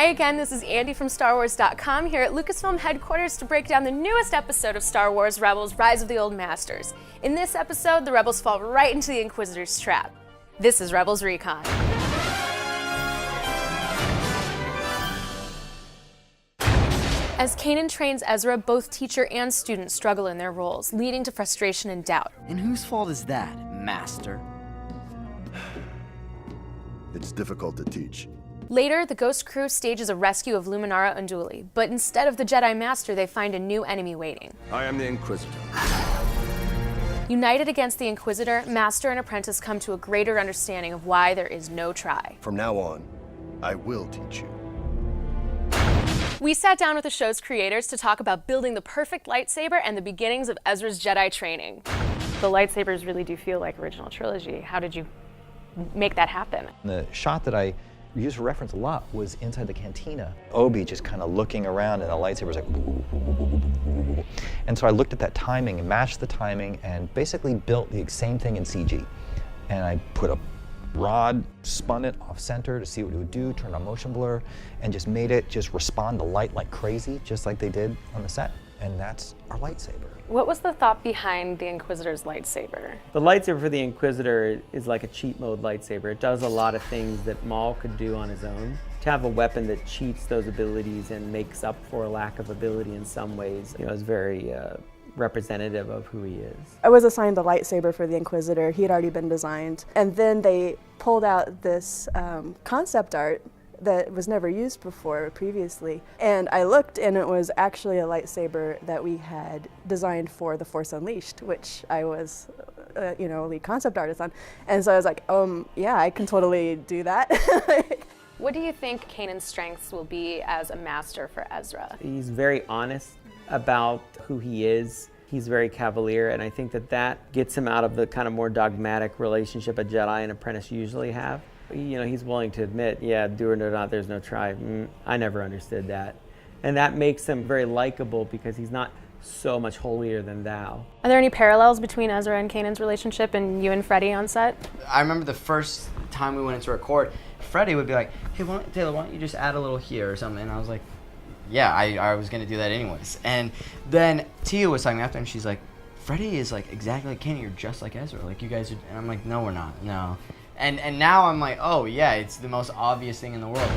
Hi again, this is Andy from StarWars.com here at Lucasfilm headquarters to break down the newest episode of Star Wars Rebels: Rise of the Old Masters. In this episode, the Rebels fall right into the Inquisitor's trap. This is Rebels Recon. As Kanan trains Ezra, both teacher and student struggle in their roles, leading to frustration and doubt. And whose fault is that, Master? It's difficult to teach. Later, the Ghost crew stages a rescue of Luminara Unduli, but instead of the Jedi Master, they find a new enemy waiting. I am the Inquisitor. United against the Inquisitor, Master and Apprentice come to a greater understanding of why there is no try. From now on, I will teach you. We sat down with the show's creators to talk about building the perfect lightsaber and the beginnings of Ezra's Jedi training. The lightsabers really do feel like original trilogy. How did you make that happen? The shot that I used for reference a lot was inside the cantina. Obi just kind of looking around and the lightsaber's like, woo. And so I looked at that timing and matched the timing and basically built the same thing in CG. And I put a rod, spun it off center to see what it would do, turned on motion blur, and just made it just respond to light like crazy, just like they did on the set. And that's our lightsaber. What was the thought behind the Inquisitor's lightsaber? The lightsaber for the Inquisitor is like a cheat mode lightsaber. It does a lot of things that Maul could do on his own. To have a weapon that cheats those abilities and makes up for a lack of ability in some ways, is very representative of who he is. I was assigned the lightsaber for the Inquisitor. He had already been designed. And then they pulled out this concept art that was never used before previously. And I looked and it was actually a lightsaber that we had designed for The Force Unleashed, which I was, lead concept artist on. And so I was like, yeah, I can totally do that. What do you think Kanan's strengths will be as a master for Ezra? He's very honest about who he is. He's very cavalier, and I think that gets him out of the kind of more dogmatic relationship a Jedi and apprentice usually have. He's willing to admit, yeah, do it or not, there's no try. I never understood that. And that makes him very likable because he's not so much holier than thou. Are there any parallels between Ezra and Kanan's relationship and you and Freddie on set? I remember the first time we went into record, Freddie would be like, hey, Taylor, why don't you just add a little here or something? And I was like, yeah, I was going to do that anyways. And then Tia was talking after, and she's like, Freddie is like exactly like Kanan, you're just like Ezra. Like you guys are, and I'm like, no, we're not, no. And now I'm like, oh yeah, it's the most obvious thing in the world.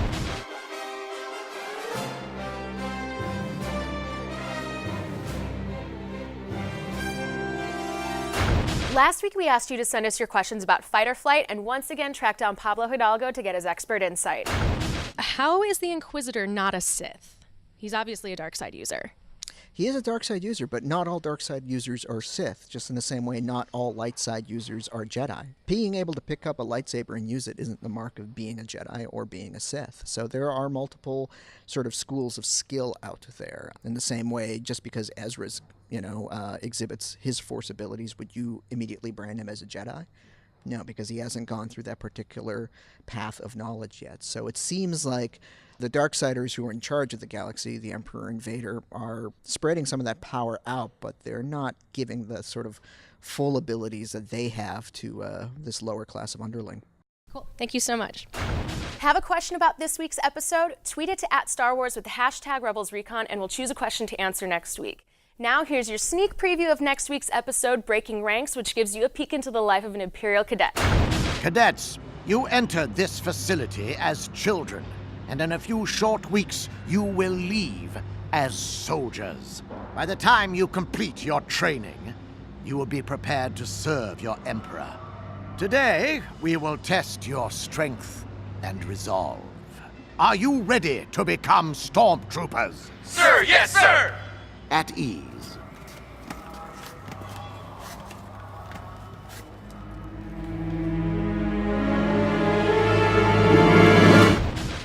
Last week we asked you to send us your questions about fight or flight and once again tracked down Pablo Hidalgo to get his expert insight. How is the Inquisitor not a Sith? He's obviously a dark side user. He is a dark side user, but not all dark side users are Sith, just in the same way not all light side users are Jedi. Being able to pick up a lightsaber and use it isn't the mark of being a Jedi or being a Sith. So there are multiple sort of schools of skill out there. In the same way, just because Ezra's, exhibits his Force abilities, would you immediately brand him as a Jedi? No, because he hasn't gone through that particular path of knowledge yet. So it seems like the Darksiders who are in charge of the galaxy, the Emperor and Vader, are spreading some of that power out, but they're not giving the sort of full abilities that they have to this lower class of underling. Cool. Thank you so much. Have a question about this week's episode? Tweet it to @StarWars with the hashtag RebelsRecon, and we'll choose a question to answer next week. Now here's your sneak preview of next week's episode, Breaking Ranks, which gives you a peek into the life of an Imperial cadet. Cadets, you entered this facility as children, and in a few short weeks, you will leave as soldiers. By the time you complete your training, you will be prepared to serve your Emperor. Today, we will test your strength and resolve. Are you ready to become stormtroopers? Sir, yes, sir! At ease.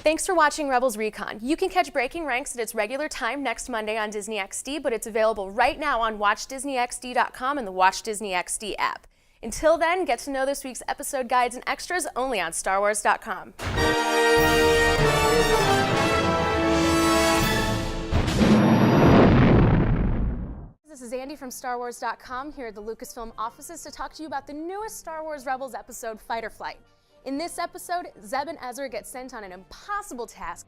Thanks for watching Rebels Recon. You can catch Breaking Ranks at its regular time next Monday on Disney XD, but it's available right now on WatchDisneyXD.com and the Watch Disney XD app. Until then, get to know this week's episode guides and extras only on StarWars.com. This is Andy from StarWars.com here at the Lucasfilm offices to talk to you about the newest Star Wars Rebels episode, Fight or Flight. In this episode, Zeb and Ezra get sent on an impossible task